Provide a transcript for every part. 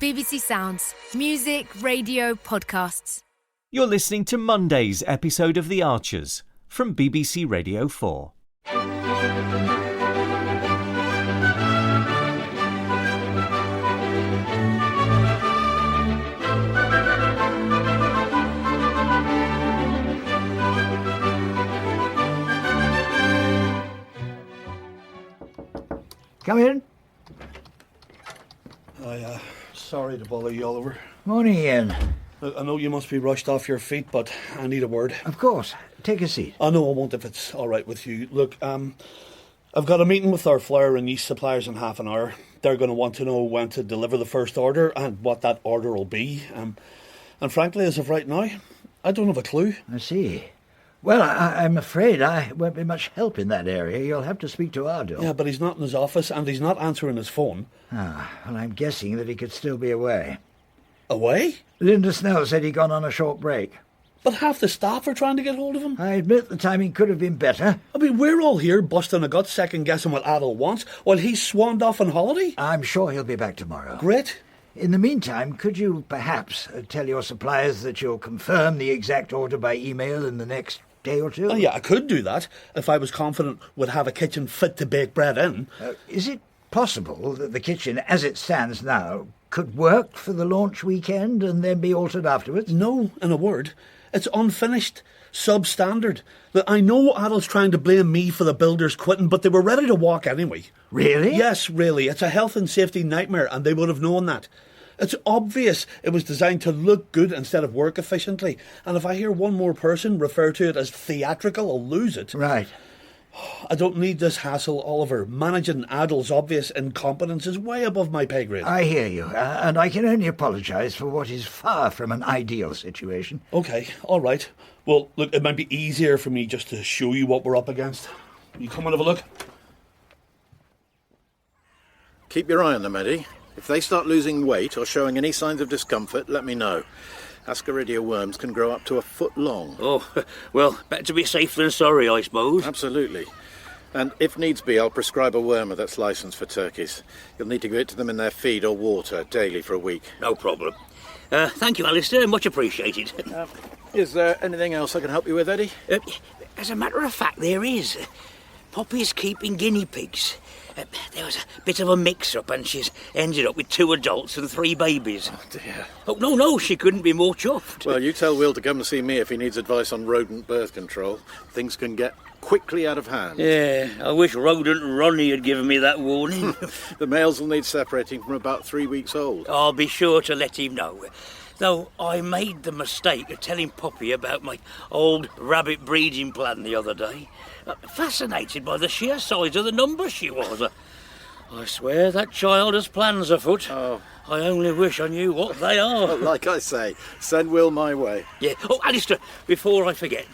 BBC Sounds. Music, radio, podcasts. You're listening to Monday's episode of The Archers from BBC Radio 4. Come in. Sorry to bother you, Oliver. Morning, Ian. I know you must be rushed off your feet, but I need a word. Of course. Take a seat. I know I won't if it's all right with you. Look, I've got a meeting with our flour and yeast suppliers in half an hour. They're going to want to know when to deliver the first order and what that order will be. And frankly, as of right now, I don't have a clue. I see. Well, I'm afraid I won't be much help in that area. You'll have to speak to Ardell. Yeah, but he's not in his office and he's not answering his phone. Well, I'm guessing that he could still be away. Away? Linda Snell said he'd gone on a short break. But half the staff are trying to get hold of him. I admit the timing could have been better. I mean, we're all here busting a gut, second-guessing what Adel wants, while he's swanned off on holiday. I'm sure he'll be back tomorrow. Great. In the meantime, could you perhaps tell your suppliers that you'll confirm the exact order by email in the next day or two? Oh, yeah, I could do that if I was confident we'd have a kitchen fit to bake bread in. Is it possible that the kitchen, as it stands now, could work for the launch weekend and then be altered afterwards? No, in a word. It's unfinished, substandard. I know Adel's trying to blame me for the builders quitting, but they were ready to walk anyway. Really? Yes, really. It's a health and safety nightmare, and they would have known that. It's obvious it was designed to look good instead of work efficiently. And if I hear one more person refer to it as theatrical, I'll lose it. Right. I don't need this hassle, Oliver. Managing Adel's obvious incompetence is way above my pay grade. I hear you, and I can only apologise for what is far from an ideal situation. OK, all right. Well, look, it might be easier for me just to show you what we're up against. You come and have a look? Keep your eye on them, Eddie. If they start losing weight or showing any signs of discomfort, let me know. Ascaridia worms can grow up to a foot long. Oh, well, better to be safe than sorry, I suppose. Absolutely. And if needs be, I'll prescribe a wormer that's licensed for turkeys. You'll need to give it to them in their feed or water daily for a week. No problem. Thank you, Alistair. Much appreciated. Is there anything else I can help you with, Eddie? As a matter of fact, there is. Poppy's keeping guinea pigs. There was a bit of a mix-up and she's ended up with 2 adults and 3 babies. Oh, dear. Oh, no, she couldn't be more chuffed. Well, you tell Will to come and see me if he needs advice on rodent birth control. Things can get quickly out of hand. Yeah, I wish Rodent Ronnie had given me that warning. The males will need separating from about 3 weeks old. I'll be sure to let him know. Though I made the mistake of telling Poppy about my old rabbit breeding plan the other day. Fascinated by the sheer size of the numbers she was. I swear that child has plans afoot. Oh. I only wish I knew what they are. Well, like I say, send Will my way. Yeah. Oh, Alistair, before I forget,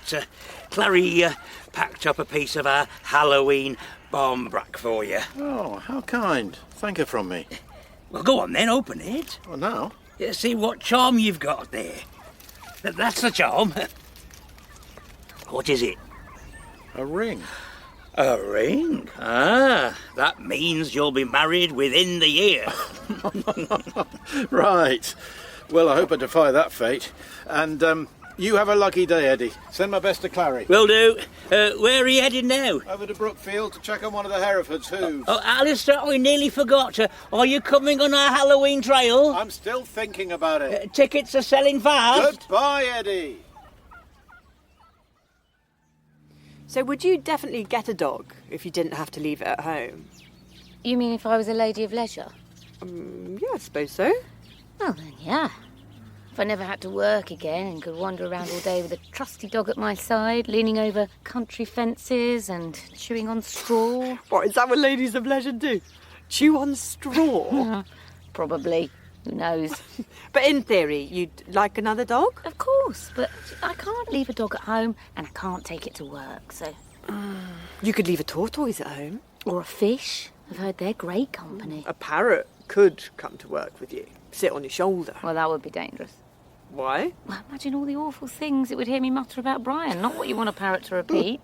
Clary packed up a piece of our Halloween barmbrack for you. Oh, how kind. Thank her from me. Well, go on then, open it. Oh, now? Yeah, see what charm you've got there. That's the charm. What is it? A ring. A ring? Ah, that means you'll be married within the year. Right. Well, I hope I defy that fate. And, you have a lucky day, Eddie. Send my best to Clary. Will do. Where are you headed now? Over to Brookfield to check on one of the Herefords' hooves. Oh, Alistair, I nearly forgot. Are you coming on our Halloween trail? I'm still thinking about it. Tickets are selling fast. Goodbye, Eddie. So would you definitely get a dog if you didn't have to leave it at home? You mean if I was a lady of leisure? Yeah, I suppose so. Well, then, yeah. If I never had to work again and could wander around all day with a trusty dog at my side, leaning over country fences and chewing on straw. What, is that what ladies of leisure do? Chew on straw? Probably. Who knows? But in theory, you'd like another dog? Of course, but I can't leave a dog at home and I can't take it to work, so... You could leave a tortoise at home. Or a fish. I've heard they're great company. A parrot could come to work with you, sit on your shoulder. Well, that would be dangerous. Why? Well, imagine all the awful things it would hear me mutter about Brian. Not what you want a parrot to repeat.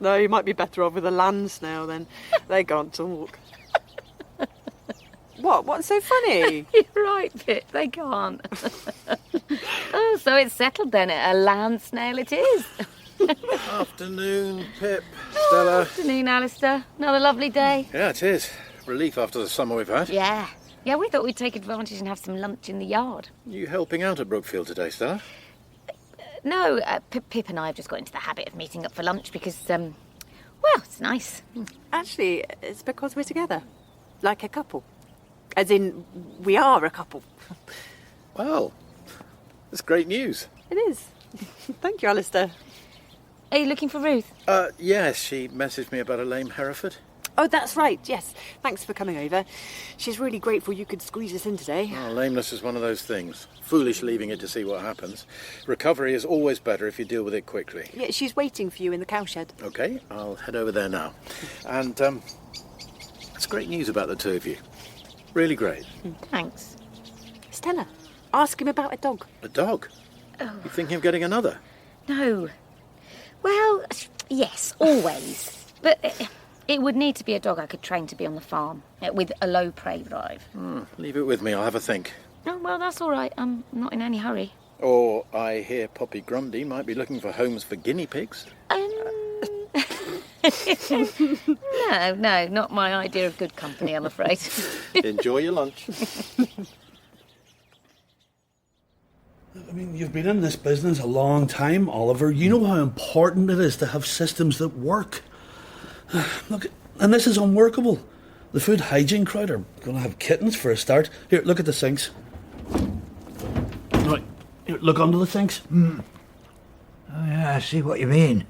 No, you might be better off with a land snail then. They can't talk. What? What's so funny? You're right, Pip, they can't. Oh, so it's settled then. A land snail it is. Afternoon, Pip. Stella. Afternoon, Alistair. Another lovely day. Yeah, it is. Relief after the summer we've had. Yeah. Yeah, we thought we'd take advantage and have some lunch in the yard. You helping out at Brookfield today, Stella? No, Pip and I have just got into the habit of meeting up for lunch because, well, it's nice. Actually, it's because we're together. Like a couple. As in, we are a couple. Well, that's great news. It is. Thank you, Alistair. Are you looking for Ruth? Yes, she messaged me about a lame Hereford. Oh, that's right, yes. Thanks for coming over. She's really grateful you could squeeze us in today. Oh, lameness is one of those things. Foolish leaving it to see what happens. Recovery is always better if you deal with it quickly. Yeah, she's waiting for you in the cowshed. OK, I'll head over there now. And, that's great news about the two of you. Really great. Thanks. Stella, ask him about a dog. A dog? Oh. You thinking of getting another? No. Well, yes, always. But it would need to be a dog I could train to be on the farm, with a low prey drive. Leave it with me, I'll have a think. Oh, well, that's all right. I'm not in any hurry. Or I hear Poppy Grundy might be looking for homes for guinea pigs. No, not my idea of good company, I'm afraid. Enjoy your lunch. I mean, you've been in this business a long time, Oliver. You know how important it is to have systems that work. Look, and this is unworkable. The food hygiene crowd are going to have kittens for a start. Here, look at the sinks. Right, here, look under the sinks. Oh, yeah, I see what you mean.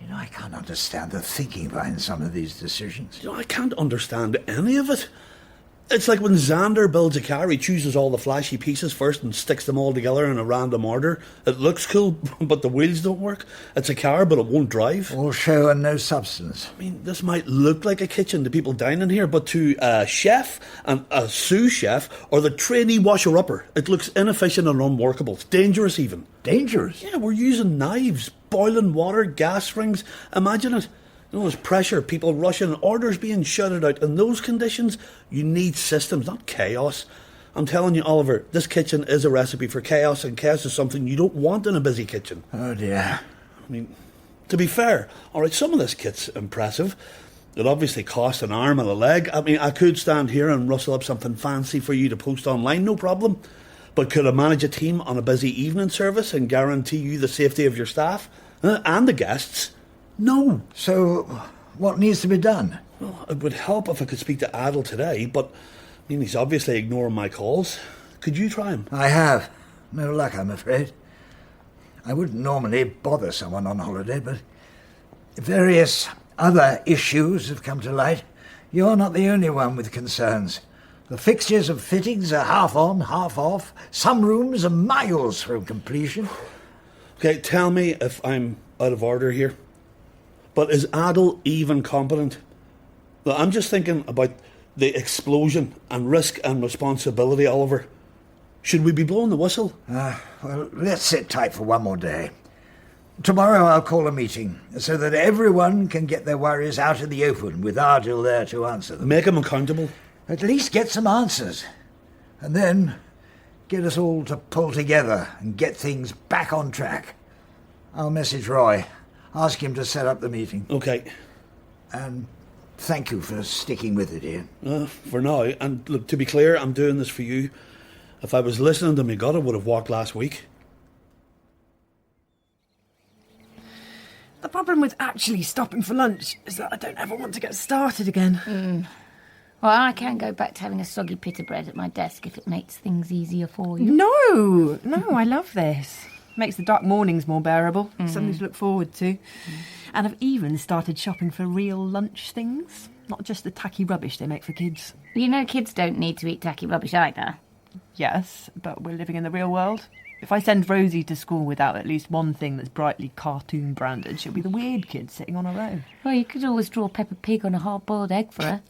You know, I can't understand the thinking behind some of these decisions. You know, I can't understand any of it. It's like when Xander builds a car, he chooses all the flashy pieces first and sticks them all together in a random order. It looks cool, but the wheels don't work. It's a car, but it won't drive. All show and no substance. I mean, this might look like a kitchen to people dining here, but to a chef and a sous chef or the trainee washer-upper, it looks inefficient and unworkable. It's dangerous even. Dangerous? Yeah, we're using knives, boiling water, gas rings. Imagine it. You know, there's pressure, people rushing, orders being shouted out. In those conditions, you need systems, not chaos. I'm telling you, Oliver, this kitchen is a recipe for chaos, and chaos is something you don't want in a busy kitchen. Oh, dear. I mean, to be fair, all right, some of this kit's impressive. It obviously cost an arm and a leg. I mean, I could stand here and rustle up something fancy for you to post online, no problem. But could I manage a team on a busy evening service and guarantee you the safety of your staff and the guests? No. So, what needs to be done? Well, it would help if I could speak to Adel today, but I mean, he's obviously ignoring my calls. Could you try him? I have. No luck, I'm afraid. I wouldn't normally bother someone on holiday, but various other issues have come to light. You're not the only one with concerns. The fixtures and fittings are half on, half off. Some rooms are miles from completion. Okay, tell me if I'm out of order here. But is Adel even competent? Well, I'm just thinking about the explosion and risk and responsibility, Oliver. Should we be blowing the whistle? Well, let's sit tight for one more day. Tomorrow I'll call a meeting so that everyone can get their worries out in the open with Adel there to answer them. Make him accountable. At least get some answers. And then get us all to pull together and get things back on track. I'll message Roy. Ask him to set up the meeting. Okay. And thank you for sticking with it, Ian. For now. And look, to be clear, I'm doing this for you. If I was listening to me gut, I would have walked last week. The problem with actually stopping for lunch is that I don't ever want to get started again. Well, I can go back to having a soggy pita bread at my desk if it makes things easier for you. No, I love this. Makes the dark mornings more bearable. Something to look forward to. And I've even started shopping for real lunch things, not just the tacky rubbish they make for kids. You know kids don't need to eat tacky rubbish either. Yes, but we're living in the real world. If I send Rosie to school without at least one thing that's brightly cartoon branded, she'll be the weird kid sitting on her own. Well, you could always draw Peppa Pig on a hard-boiled egg for her.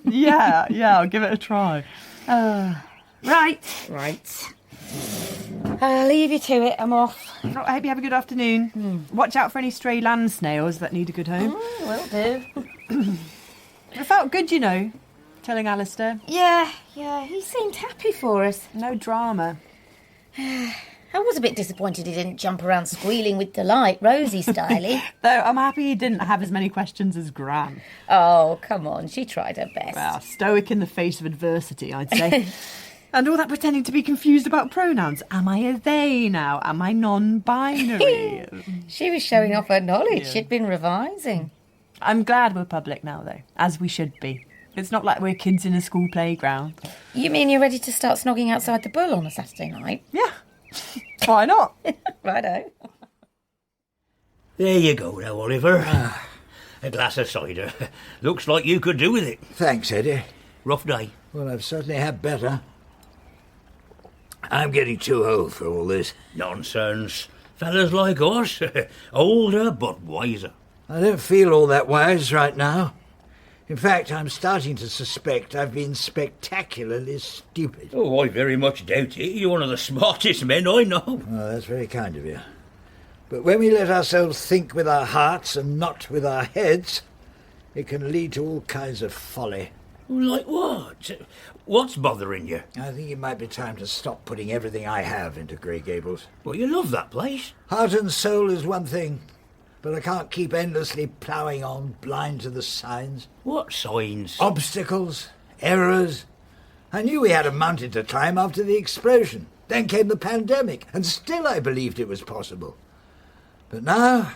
Yeah, I'll give it a try. Right. I'll leave you to it. I'm off. I hope you have a good afternoon. Watch out for any stray land snails that need a good home. Will do. It felt good, you know. Telling Alistair? Yeah, he seemed happy for us. No drama. I was a bit disappointed he didn't jump around squealing with delight, Rosie styly. Though I'm happy he didn't have as many questions as Gran. Oh, come on, she tried her best. Well, stoic in the face of adversity, I'd say. And all that pretending to be confused about pronouns. Am I a they now? Am I non-binary? She was showing off her knowledge. She'd been revising. I'm glad we're public now, though, as we should be. It's not like we're kids in a school playground. You mean you're ready to start snogging outside the Bull on a Saturday night? Yeah. Why not? Righto. There you go now, Oliver. A glass of cider. Looks like you could do with it. Thanks, Eddie. Rough day. Well, I've certainly had better. I'm getting too old for all this. Nonsense. Fellas like us. Older but wiser. I don't feel all that wise right now. In fact, I'm starting to suspect I've been spectacularly stupid. Oh, I very much doubt it. You're one of the smartest men I know. Oh, that's very kind of you. But when we let ourselves think with our hearts and not with our heads, it can lead to all kinds of folly. Like what? What's bothering you? I think it might be time to stop putting everything I have into Grey Gables. Well, you love that place. Heart and soul is one thing, but I can't keep endlessly ploughing on, blind to the signs. What signs? Obstacles, errors. I knew we had a mountain to climb after the explosion. Then came the pandemic, and still I believed it was possible. But now,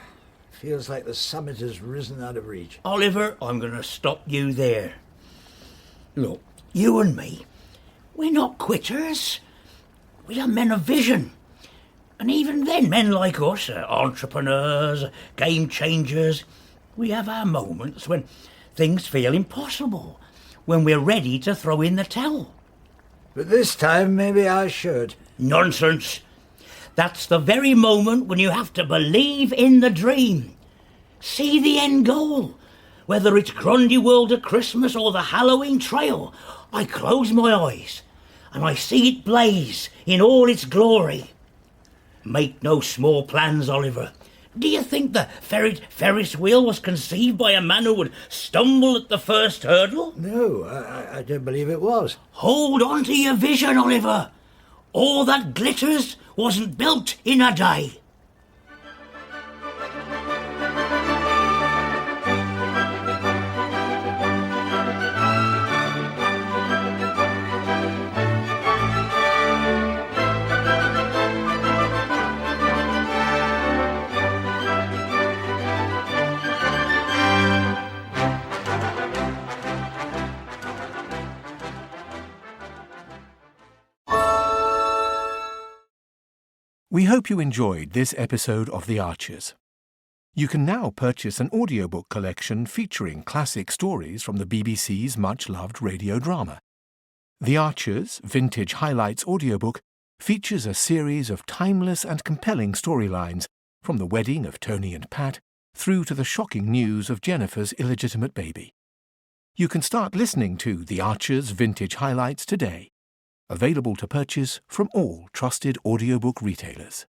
it feels like the summit has risen out of reach. Oliver, I'm going to stop you there. Look, you and me, we're not quitters. We are men of vision. And even then, men like us, entrepreneurs, game changers, we have our moments when things feel impossible, when we're ready to throw in the towel. But this time, maybe I should. Nonsense. That's the very moment when you have to believe in the dream. See the end goal. Whether it's Grundy World at Christmas or the Halloween Trail, I close my eyes and I see it blaze in all its glory. Make no small plans, Oliver. Do you think the Ferris wheel was conceived by a man who would stumble at the first hurdle? No, I don't believe it was. Hold on to your vision, Oliver. All that glitters wasn't built in a day. We hope you enjoyed this episode of The Archers. You can now purchase an audiobook collection featuring classic stories from the BBC's much-loved radio drama. The Archers Vintage Highlights audiobook features a series of timeless and compelling storylines from the wedding of Tony and Pat through to the shocking news of Jennifer's illegitimate baby. You can start listening to The Archers Vintage Highlights today. Available to purchase from all trusted audiobook retailers.